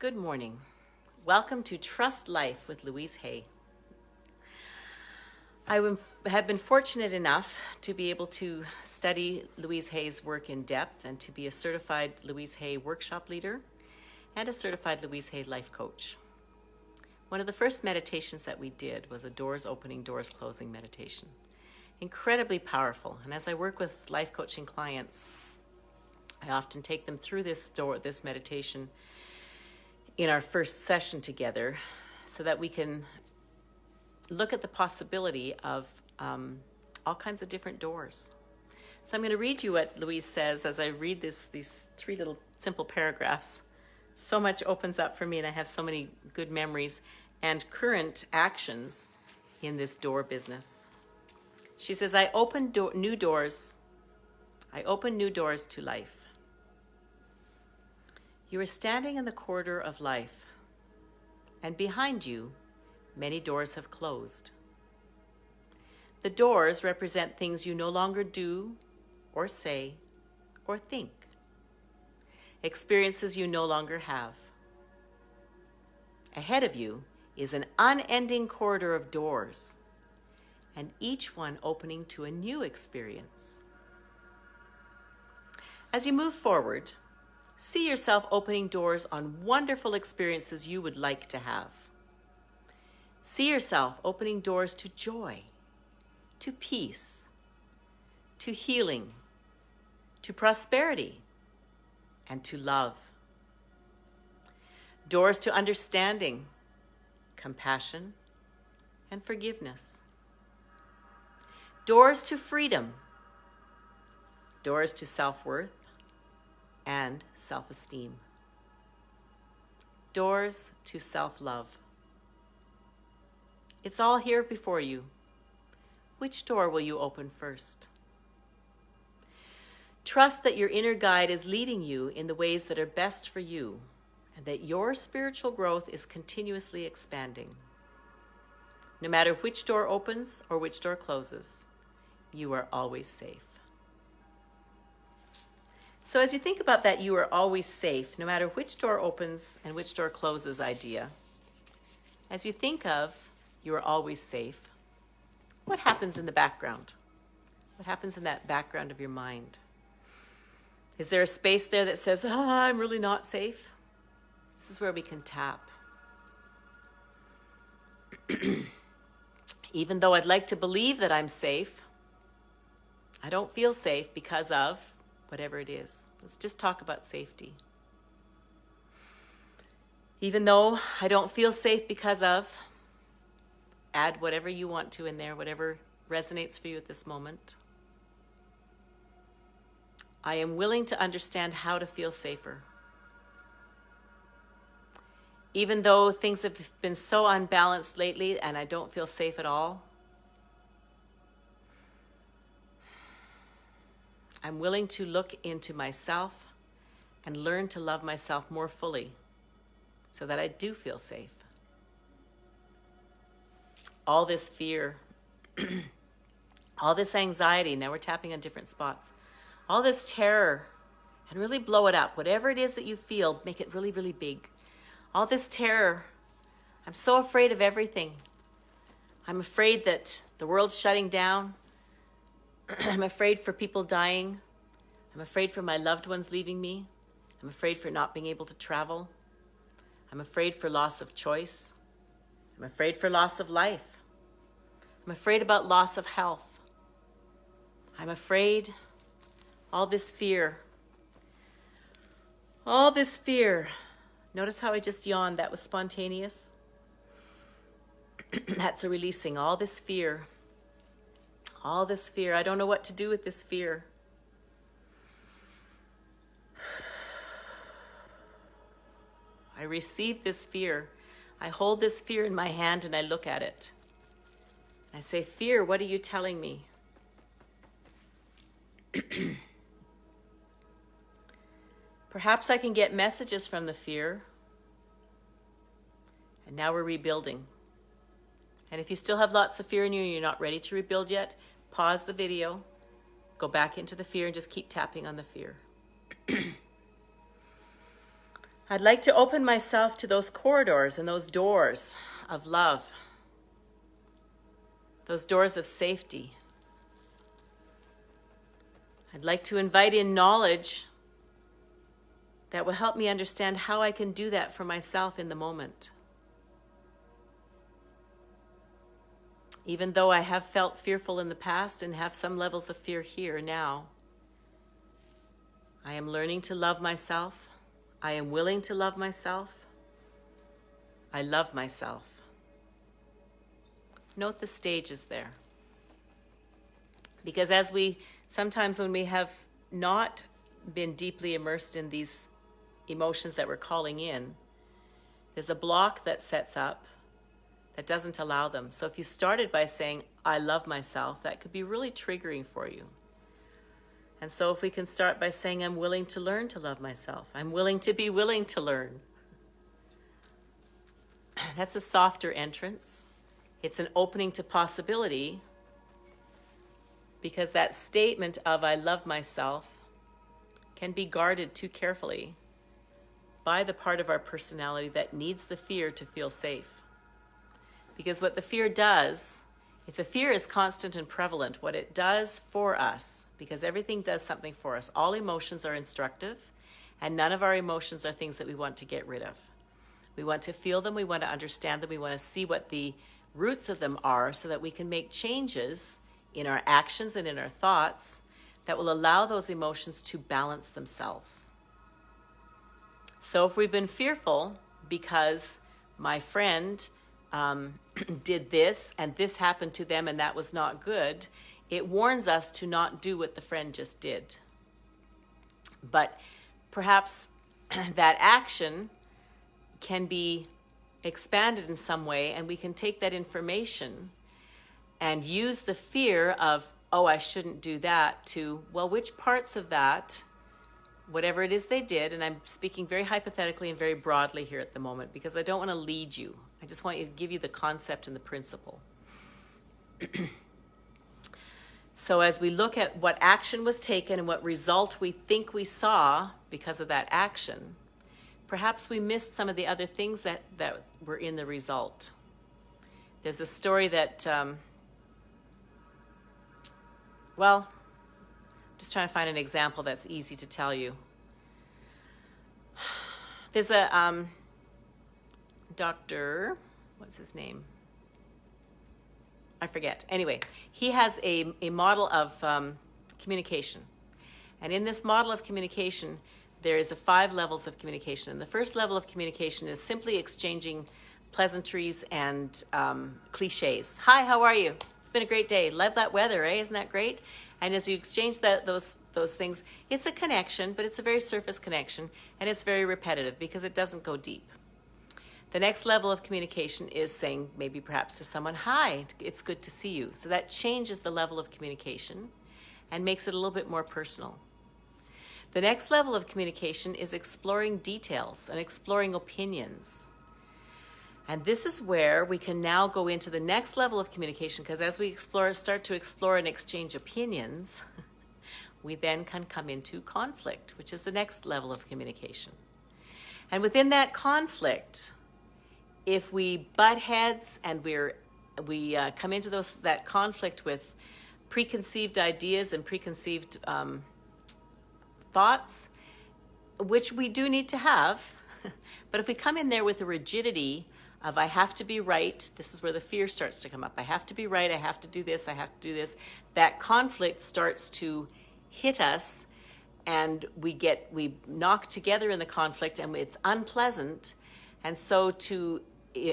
Good morning. Welcome to Trust Life with Louise Hay. Have been fortunate enough to be able to study Louise Hay's work in depth and to be a certified Louise Hay workshop leader and a certified Louise Hay life coach. One of the first meditations that we did was a doors opening, doors closing meditation. Incredibly powerful. And as I work with life coaching clients, I often take them through this meditation in our first session together so that we can look at the possibility of all kinds of different doors. So I'm going to read you what Louise says as I read these three little simple paragraphs. So much opens up for me, and I have so many good memories and current actions in this door business. She says, I open new doors to life. You are standing in the corridor of life, and behind you, many doors have closed. The doors represent things you no longer do, or say, or think. Experiences you no longer have. Ahead of you is an unending corridor of doors, and each one opening to a new experience. As you move forward, see yourself opening doors on wonderful experiences you would like to have. See yourself opening doors to joy, to peace, to healing, to prosperity, and to love. Doors to understanding, compassion, and forgiveness. Doors to freedom. Doors to self-worth and self-esteem. Doors to self-love. It's all here before you. Which door will you open first? Trust that your inner guide is leading you in the ways that are best for you, and that your spiritual growth is continuously expanding. No matter which door opens or which door closes, you are always safe. So as you think about that, you are always safe, no matter which door opens and which door closes idea. As you think of you are always safe, what happens in the background? What happens in that background of your mind? Is there a space there that says, I'm really not safe? This is where we can tap. Even though I'd like to believe that I'm safe, I don't feel safe because of whatever it is. Let's just talk about safety. Even though I don't feel safe because of, add whatever you want to in there, whatever resonates for you at this moment. I am willing to understand how to feel safer. Even though things have been so unbalanced lately and I don't feel safe at all, I'm willing to look into myself and learn to love myself more fully so that I do feel safe. All this fear, all this anxiety, now we're tapping on different spots, all this terror, and really blow it up. Whatever it is that you feel, make it really, really big. All this terror, I'm so afraid of everything. I'm afraid that the world's shutting down. I'm afraid for people dying. I'm afraid for my loved ones leaving me. I'm afraid for not being able to travel. I'm afraid for loss of choice. I'm afraid for loss of life. I'm afraid about loss of health. I'm afraid. All this fear. All this fear. Notice how I just yawned. That was spontaneous. That's a releasing. All this fear. All this fear. I don't know what to do with this fear. I receive this fear. I hold this fear in my hand and I look at it. I say, fear, what are you telling me? Perhaps I can get messages from the fear. And now we're rebuilding. And if you still have lots of fear in you and you're not ready to rebuild yet, pause the video, go back into the fear and just keep tapping on the fear. I'd like to open myself to those corridors and those doors of love, those doors of safety. I'd like to invite in knowledge that will help me understand how I can do that for myself in the moment. Even though I have felt fearful in the past and have some levels of fear here now, I am learning to love myself. I am willing to love myself. I love myself. Note the stages there. Because sometimes when we have not been deeply immersed in these emotions that we're calling in, there's a block that sets up that doesn't allow them. So if you started by saying, I love myself, that could be really triggering for you. And so if we can start by saying, I'm willing to learn to love myself. I'm willing to be willing to learn. That's a softer entrance. It's an opening to possibility, because that statement of I love myself can be guarded too carefully by the part of our personality that needs the fear to feel safe. Because what the fear does, if the fear is constant and prevalent, what it does for us, because everything does something for us, all emotions are instructive, and none of our emotions are things that we want to get rid of. We want to feel them, we want to understand them, we want to see what the roots of them are so that we can make changes in our actions and in our thoughts that will allow those emotions to balance themselves. So if we've been fearful because my friend did this and this happened to them and that was not good, it warns us to not do what the friend just did. But perhaps that action can be expanded in some way, and we can take that information and use the fear of, oh, I shouldn't do that, to, well, which parts of that, whatever it is they did, and I'm speaking very hypothetically and very broadly here at the moment because I don't want to lead you. I just want you to give you the concept and the principle. So as we look at what action was taken and what result we think we saw because of that action, perhaps we missed some of the other things that were in the result. There's a story that, just trying to find an example that's easy to tell you. There's a doctor, what's his name? I forget. Anyway, he has a model of communication. And in this model of communication, there is 5 levels of communication. And the first level of communication is simply exchanging pleasantries and cliches. Hi, how are you? It's been a great day. Love that weather, eh? Isn't that great? And as you exchange those things, it's a connection, but it's a very surface connection, and it's very repetitive because it doesn't go deep. The next level of communication is saying maybe perhaps to someone, hi, it's good to see you. So that changes the level of communication and makes it a little bit more personal. The next level of communication is exploring details and exploring opinions. And this is where we can now go into the next level of communication, because as we start to explore and exchange opinions, we then can come into conflict, which is the next level of communication. And within that conflict, if we butt heads and we come into that conflict with preconceived ideas and preconceived thoughts, which we do need to have, but if we come in there with a rigidity of I have to be right, this is where the fear starts to come up. I have to be right, I have to do this, I have to do this. That conflict starts to hit us, and we knock together in the conflict, and it's unpleasant. And so to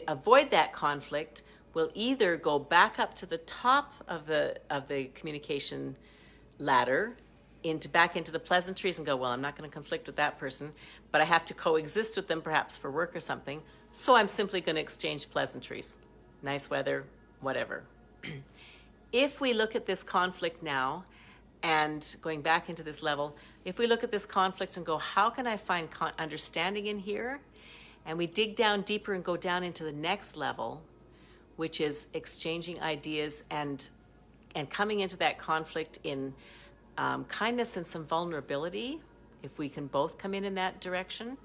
avoid that conflict, we'll either go back up to the top of the communication ladder, back into the pleasantries and go, well, I'm not going to conflict with that person, but I have to coexist with them perhaps for work or something, so I'm simply going to exchange pleasantries. Nice weather, whatever. If we look at this conflict now, and going back into this level, if we look at this conflict and go, how can I find understanding in here? And we dig down deeper and go down into the next level, which is exchanging ideas and coming into that conflict in kindness and some vulnerability. If we can both come in that direction,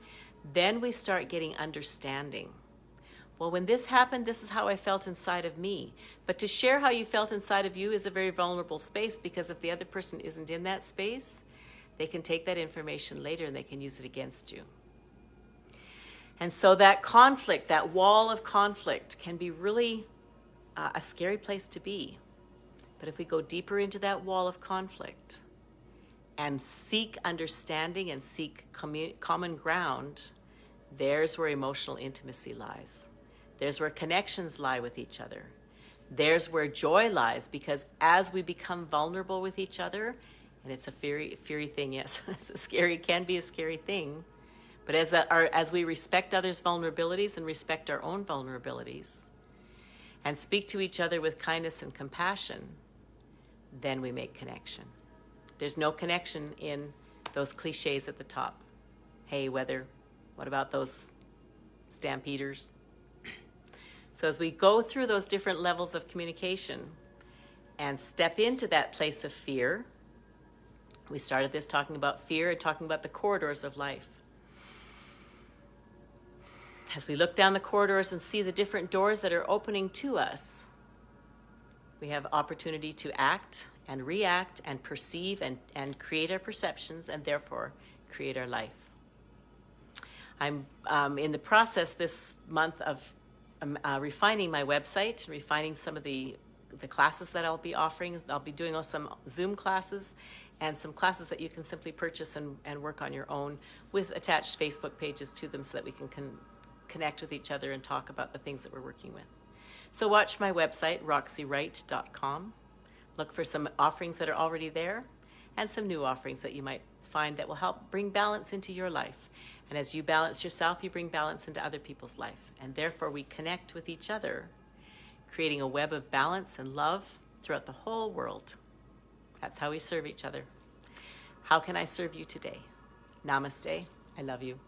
Then we start getting understanding. Well, when this happened, this is how I felt inside of me. But to share how you felt inside of you is a very vulnerable space, because if the other person isn't in that space, they can take that information later and they can use it against you. And so that conflict, that wall of conflict, can be really a scary place to be. But if we go deeper into that wall of conflict and seek understanding and seek common ground, there's where emotional intimacy lies. There's where connections lie with each other. There's where joy lies, because as we become vulnerable with each other, and it's a fiery thing, yes, can be a scary thing, but as we respect others' vulnerabilities and respect our own vulnerabilities, and speak to each other with kindness and compassion, then we make connection. There's no connection in those cliches at the top. Hey, weather, what about those stampeders? So as we go through those different levels of communication and step into that place of fear, we started this talking about fear and talking about the corridors of life. As we look down the corridors and see the different doors that are opening to us, we have opportunity to act and react and perceive and create our perceptions, and therefore create our life. I'm in the process this month of refining my website, refining some of the classes that I'll be offering. I'll be doing some Zoom classes and some classes that you can simply purchase and work on your own, with attached Facebook pages to them, so that we can connect with each other and talk about the things that we're working with. So watch my website, roxywright.com. Look for some offerings that are already there and some new offerings that you might find that will help bring balance into your life. And as you balance yourself, you bring balance into other people's life. And therefore we connect with each other, creating a web of balance and love throughout the whole world. That's how we serve each other. How can I serve you today? Namaste. I love you.